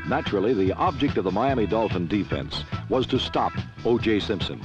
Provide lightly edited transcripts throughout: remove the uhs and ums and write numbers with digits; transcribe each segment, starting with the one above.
Naturally, the object of the Miami Dolphin defense was to stop O.J. Simpson.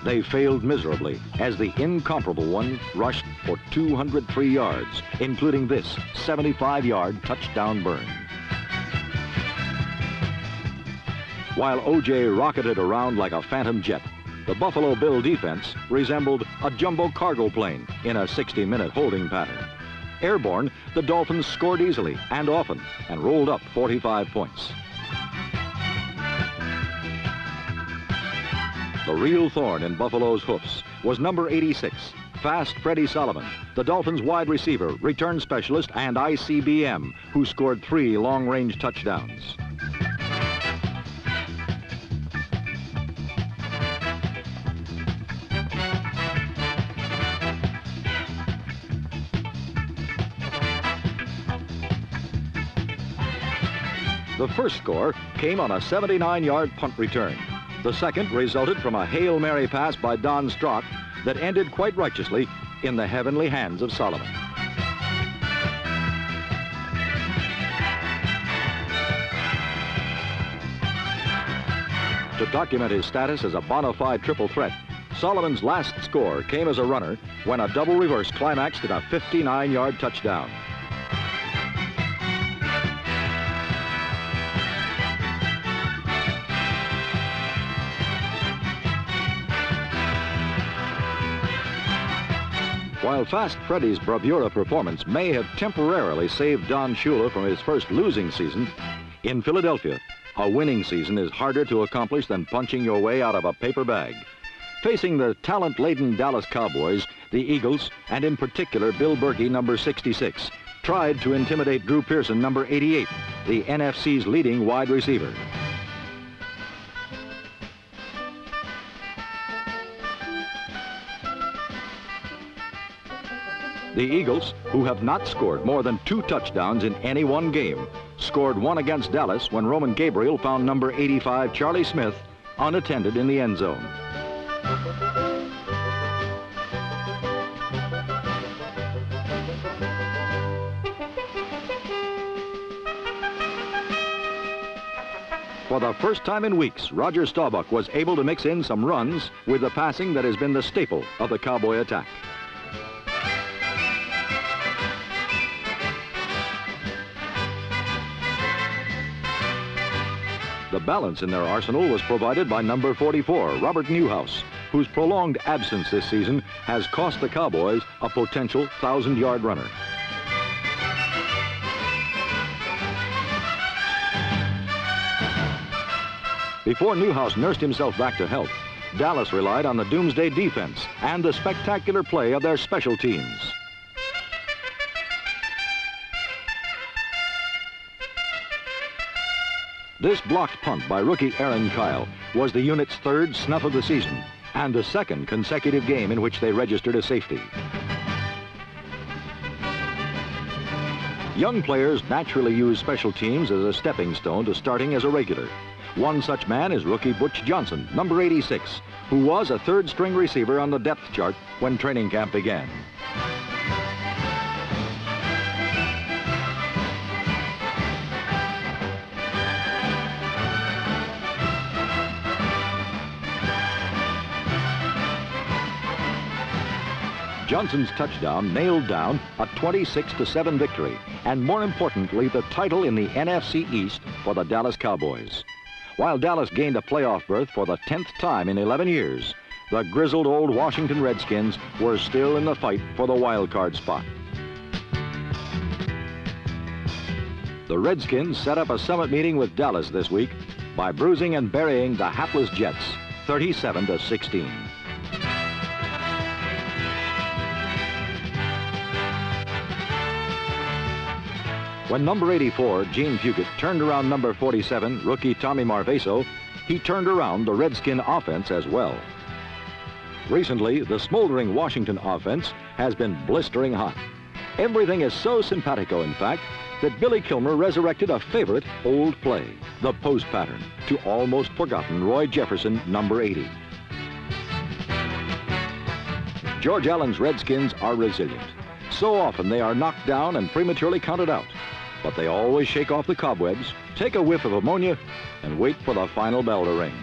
They failed miserably as the incomparable one rushed for 203 yards, including this 75-yard touchdown burn. While O.J. rocketed around like a phantom jet, the Buffalo Bill defense resembled a jumbo cargo plane in a 60-minute holding pattern. Airborne, the Dolphins scored easily and often and rolled up 45 points. The real thorn in Buffalo's hoofs was number 86, Fast Freddie Solomon, the Dolphins' wide receiver, return specialist, and ICBM, who scored 3 long-range touchdowns. The first score came on a 79-yard punt return. The second resulted from a Hail Mary pass by Don Strock that ended quite righteously in the heavenly hands of Solomon. To document his status as a bona fide triple threat, Solomon's last score came as a runner when a double reverse climaxed in a 59-yard touchdown. While Fast Freddie's bravura performance may have temporarily saved Don Shula from his first losing season, in Philadelphia, a winning season is harder to accomplish than punching your way out of a paper bag. Facing the talent-laden Dallas Cowboys, the Eagles, and in particular Bill Berkey, number 66, tried to intimidate Drew Pearson, number 88, the NFC's leading wide receiver. The Eagles, who have not scored more than 2 touchdowns in any one game, scored 1 against Dallas when Roman Gabriel found number 85, Charlie Smith, unattended in the end zone. For the first time in weeks, Roger Staubach was able to mix in some runs with the passing that has been the staple of the Cowboy attack. The balance in their arsenal was provided by number 44, Robert Newhouse, whose prolonged absence this season has cost the Cowboys a potential 1,000-yard runner. Before Newhouse nursed himself back to health, Dallas relied on the doomsday defense and the spectacular play of their special teams. This blocked punt by rookie Aaron Kyle was the unit's 3rd snuff of the season and the 2nd consecutive game in which they registered a safety. Young players naturally use special teams as a stepping stone to starting as a regular. One such man is rookie Butch Johnson, number 86, who was a 3rd-string receiver on the depth chart when training camp began. Johnson's touchdown nailed down a 26-7 victory, and more importantly, the title in the NFC East for the Dallas Cowboys. While Dallas gained a playoff berth for the 10th time in 11 years, the grizzled old Washington Redskins were still in the fight for the wild card spot. The Redskins set up a summit meeting with Dallas this week by bruising and burying the hapless Jets, 37-16. When number 84, Gene Puget, turned around number 47, rookie Tommy Marvaso, he turned around the Redskin offense as well. Recently, the smoldering Washington offense has been blistering hot. Everything is so simpatico, in fact, that Billy Kilmer resurrected a favorite old play, the post pattern, to almost forgotten Roy Jefferson, number 80. George Allen's Redskins are resilient. So often they are knocked down and prematurely counted out. But they always shake off the cobwebs, take a whiff of ammonia, and wait for the final bell to ring.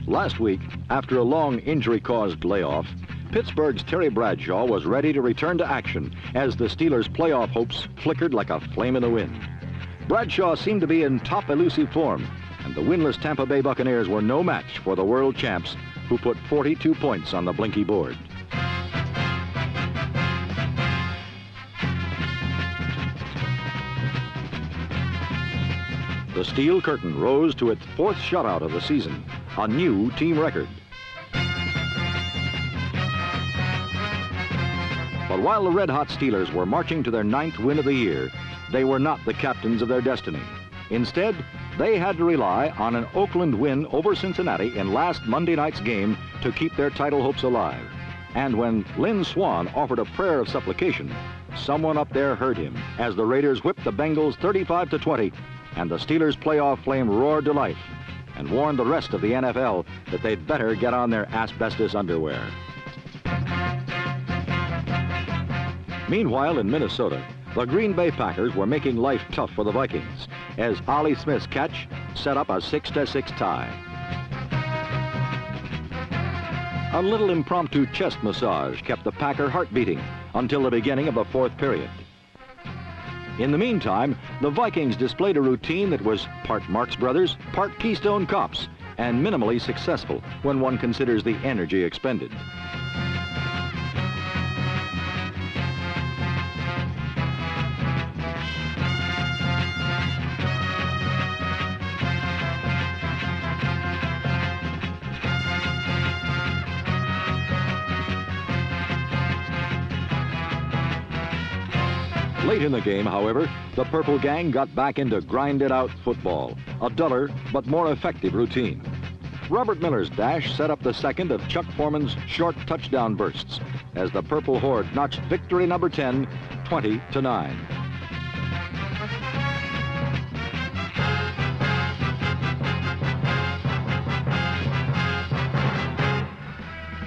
Last week, after a long injury-caused layoff, Pittsburgh's Terry Bradshaw was ready to return to action as the Steelers' playoff hopes flickered like a flame in the wind. Bradshaw seemed to be in top elusive form, and the winless Tampa Bay Buccaneers were no match for the world champs, who put 42 points on the blinky board. The Steel Curtain rose to its 4th shutout of the season, a new team record. But while the red-hot Steelers were marching to their 9th win of the year, they were not the captains of their destiny. Instead, they had to rely on an Oakland win over Cincinnati in last Monday night's game to keep their title hopes alive. And when Lynn Swann offered a prayer of supplication, someone up there heard him as the Raiders whipped the Bengals 35-20, and the Steelers' playoff flame roared to life and warned the rest of the NFL that they'd better get on their asbestos underwear. Meanwhile, in Minnesota, the Green Bay Packers were making life tough for the Vikings as Ollie Smith's catch set up a 6-6 tie. A little impromptu chest massage kept the Packer heart beating until the beginning of the 4th period. In the meantime, the Vikings displayed a routine that was part Marx Brothers, part Keystone Cops, and minimally successful when one considers the energy expended. Late in the game, however, the Purple Gang got back into grinded-out football, a duller but more effective routine. Robert Miller's dash set up the second of Chuck Foreman's short touchdown bursts as the Purple Horde notched victory number 10, 20-9.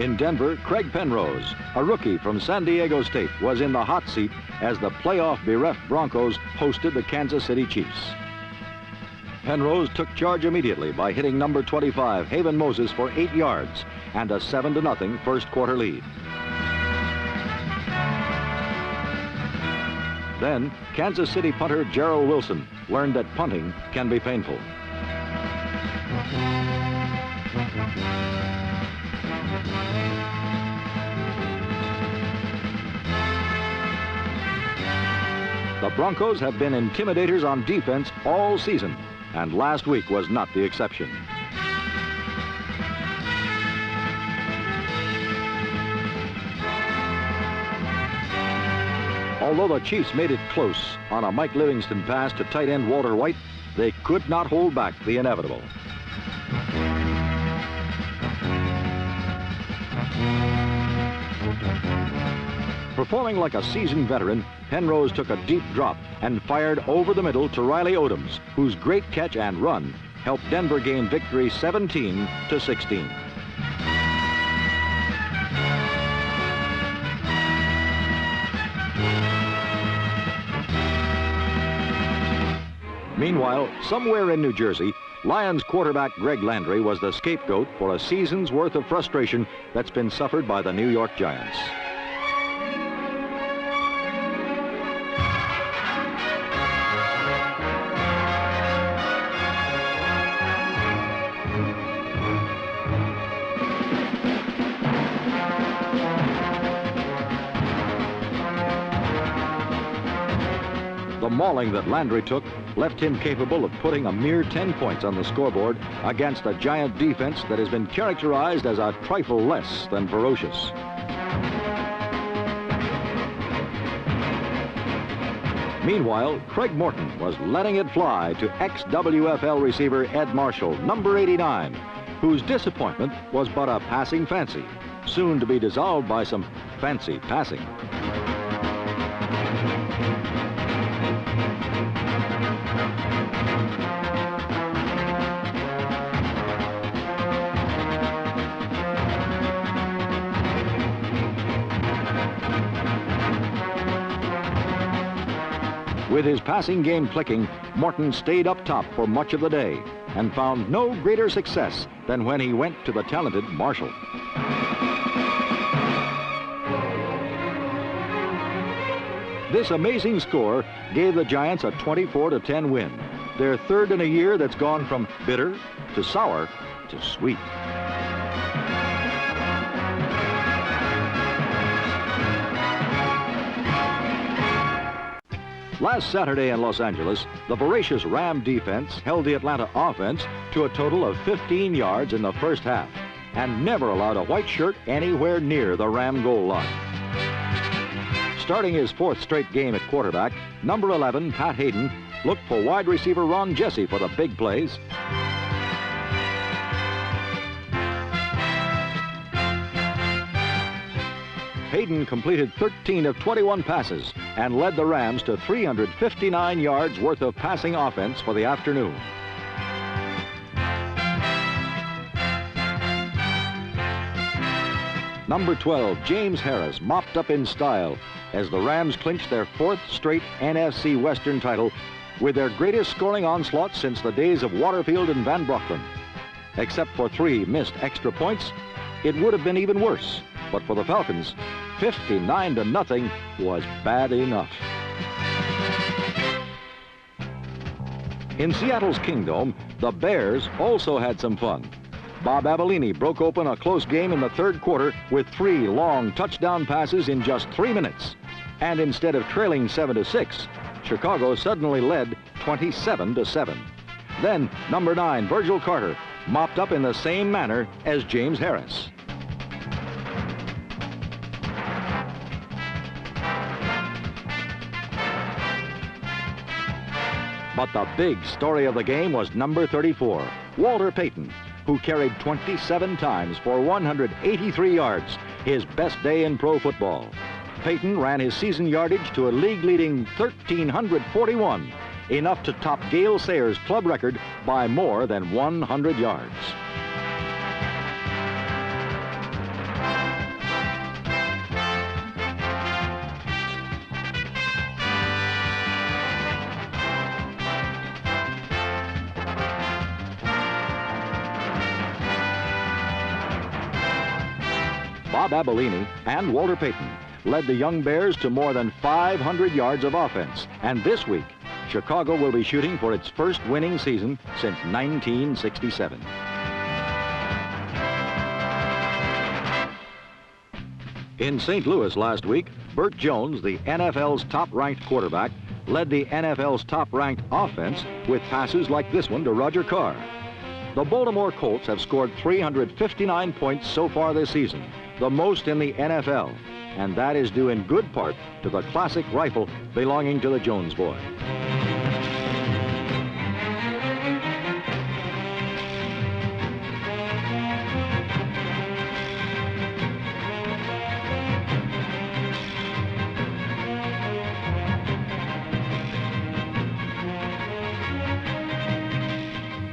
In Denver, Craig Penrose, a rookie from San Diego State, was in the hot seat as the playoff-bereft Broncos hosted the Kansas City Chiefs. Penrose took charge immediately by hitting number 25, Haven Moses, for 8 yards and a 7-0 first quarter lead. Then, Kansas City punter Gerald Wilson learned that punting can be painful. The Broncos have been intimidators on defense all season, and last week was not the exception. Although the Chiefs made it close on a Mike Livingston pass to tight end Walter White, they could not hold back the inevitable. Performing like a seasoned veteran, Penrose took a deep drop and fired over the middle to Riley Odoms, whose great catch and run helped Denver gain victory 17-16. Meanwhile, somewhere in New Jersey, Lions quarterback Greg Landry was the scapegoat for a season's worth of frustration that's been suffered by the New York Giants. The mauling that Landry took left him capable of putting a mere 10 points on the scoreboard against a Giant defense that has been characterized as a trifle less than ferocious. Meanwhile, Craig Morton was letting it fly to ex-WFL receiver Ed Marshall, number 89, whose disappointment was but a passing fancy, soon to be dissolved by some fancy passing. With his passing game clicking, Morton stayed up top for much of the day and found no greater success than when he went to the talented Marshall. This amazing score gave the Giants a 24-10 win, their third in a year that's gone from bitter to sour to sweet. Last Saturday in Los Angeles, the voracious Ram defense held the Atlanta offense to a total of 15 yards in the first half and never allowed a white shirt anywhere near the Ram goal line. Starting his fourth straight game at quarterback, number 11, Pat Hayden, looked for wide receiver Ron Jesse for the big plays. Hayden completed 13 of 21 passes and led the Rams to 359 yards worth of passing offense for the afternoon. Number 12, James Harris, mopped up in style as the Rams clinched their fourth straight NFC Western title with their greatest scoring onslaught since the days of Waterfield and Van Brocklin. Except for 3 missed extra points, it would have been even worse. But for the Falcons, 59-0 was bad enough. In Seattle's Kingdome, the Bears also had some fun. Bob Avellini broke open a close game in the third quarter with 3 long touchdown passes in just 3 minutes. And instead of trailing 7-6, Chicago suddenly led 27-7. Then, number 9, Virgil Carter, mopped up in the same manner as James Harris. But the big story of the game was number 34, Walter Payton, who carried 27 times for 183 yards, his best day in pro football. Payton ran his season yardage to a league-leading 1,341, enough to top Gale Sayers' club record by more than 100 yards. Bob Avellini and Walter Payton led the young Bears to more than 500 yards of offense. And this week, Chicago will be shooting for its first winning season since 1967. In St. Louis last week, Burt Jones, the NFL's top-ranked quarterback, led the NFL's top-ranked offense with passes like this one to Roger Carr. The Baltimore Colts have scored 359 points so far this season, the most in the NFL, and that is due in good part to the classic rifle belonging to the Jones boy.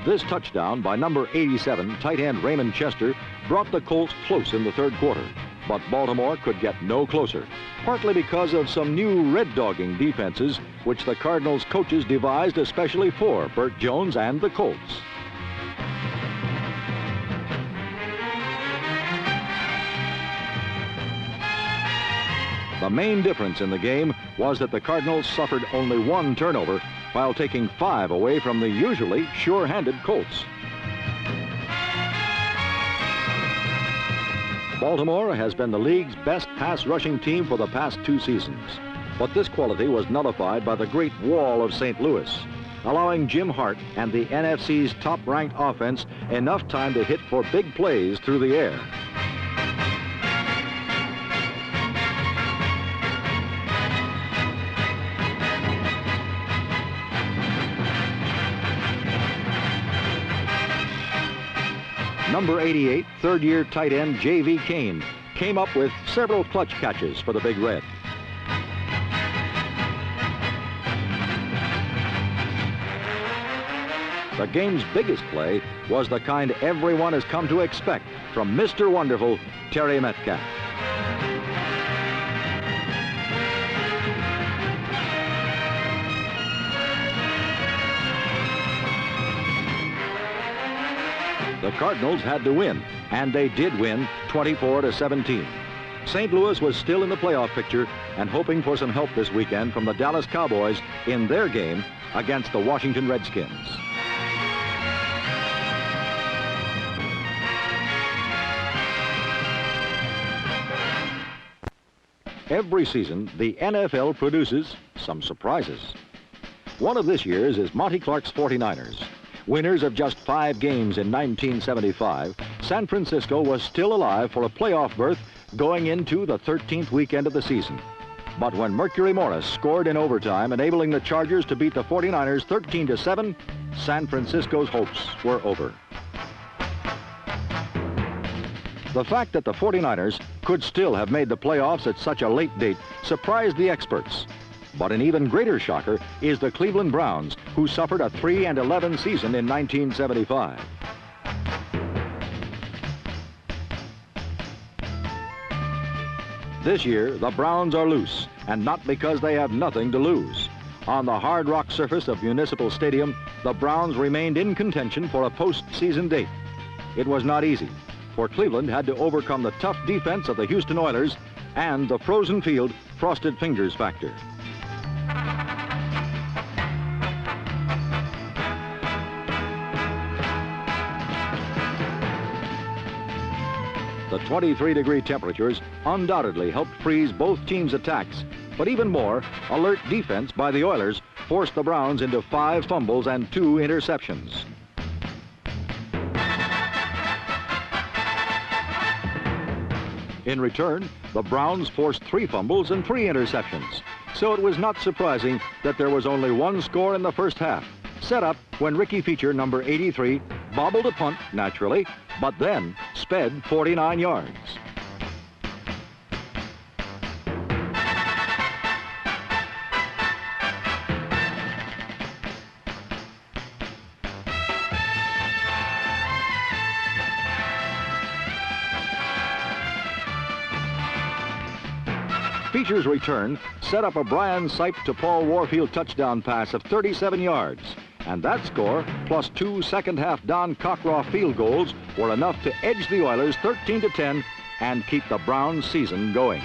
This touchdown by number 87, tight end Raymond Chester, brought the Colts close in the third quarter. But Baltimore could get no closer, partly because of some new red-dogging defenses, which the Cardinals coaches devised especially for Burt Jones and the Colts. The main difference in the game was that the Cardinals suffered only 1 turnover while taking 5 away from the usually sure-handed Colts. Baltimore has been the league's best pass-rushing team for the past 2 seasons. But this quality was nullified by the Great Wall of St. Louis, allowing Jim Hart and the NFC's top-ranked offense enough time to hit for big plays through the air. Number 88, third-year tight end J.V. Kane came up with several clutch catches for the Big Red. The game's biggest play was the kind everyone has come to expect from Mr. Wonderful, Terry Metcalf. The Cardinals had to win, and they did win 24-17. St. Louis was still in the playoff picture and hoping for some help this weekend from the Dallas Cowboys in their game against the Washington Redskins. Every season, the NFL produces some surprises. One of this year's is Monty Clark's 49ers. Winners of just 5 games in 1975, San Francisco was still alive for a playoff berth going into the 13th weekend of the season. But when Mercury Morris scored in overtime, enabling the Chargers to beat the 49ers 13-7, San Francisco's hopes were over. The fact that the 49ers could still have made the playoffs at such a late date surprised the experts. But an even greater shocker is the Cleveland Browns, who suffered a 3-11 season in 1975. This year, the Browns are loose, and not because they have nothing to lose. On the hard rock surface of Municipal Stadium, the Browns remained in contention for a postseason date. It was not easy, for Cleveland had to overcome the tough defense of the Houston Oilers and the frozen field frosted fingers factor. The 23-degree temperatures undoubtedly helped freeze both teams' attacks, but even more, alert defense by the Oilers forced the Browns into 5 fumbles and 2 interceptions. In return, the Browns forced 3 fumbles and 3 interceptions, so it was not surprising that there was only 1 score in the first half, set up when Ricky Feature, number 83, bobbled a punt, naturally, but then sped 49 yards. Feature's return set up a Brian Sipe to Paul Warfield touchdown pass of 37 yards. And that score, plus 2 second-half Don Cockroft field goals, were enough to edge the Oilers 13-10 and keep the Browns' season going.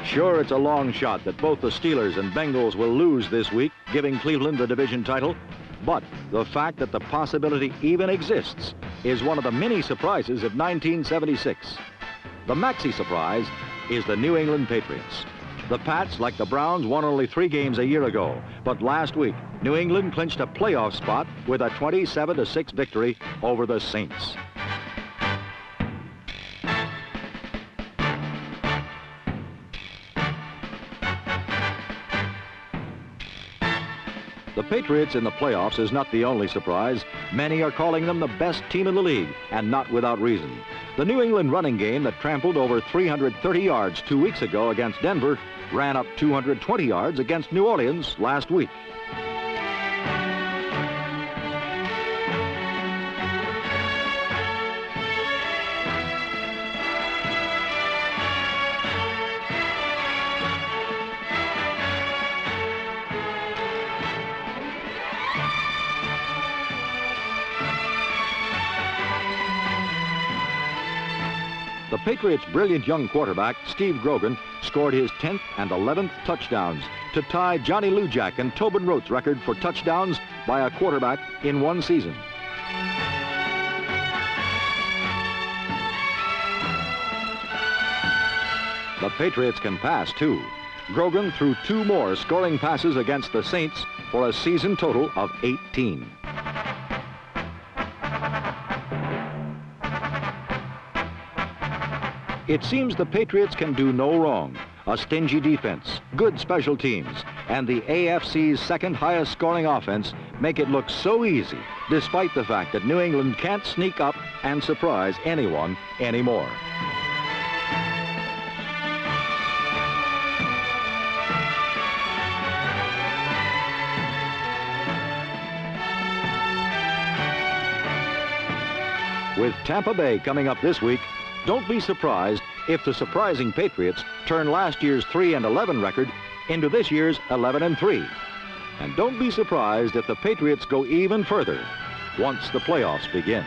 Sure, it's a long shot that both the Steelers and Bengals will lose this week, giving Cleveland the division title. But the fact that the possibility even exists is one of the many surprises of 1976. The maxi surprise is the New England Patriots. The Pats, like the Browns, won only 3 games a year ago. But last week, New England clinched a playoff spot with a 27-6 victory over the Saints. The Patriots in the playoffs is not the only surprise. Many are calling them the best team in the league, and not without reason. The New England running game that trampled over 330 yards 2 weeks ago against Denver ran up 220 yards against New Orleans last week. The Patriots' brilliant young quarterback, Steve Grogan, scored his 10th and 11th touchdowns to tie Johnny Lujack and Tobin Rote's record for touchdowns by a quarterback in one season. The Patriots can pass, too. Grogan threw 2 more scoring passes against the Saints for a season total of 18. It seems the Patriots can do no wrong. A stingy defense, good special teams, and the AFC's second highest scoring offense make it look so easy, despite the fact that New England can't sneak up and surprise anyone anymore. With Tampa Bay coming up this week, Don't be surprised if the surprising Patriots turn last year's 3-11 record into this year's 11-3. And don't be surprised if the Patriots go even further once the playoffs begin.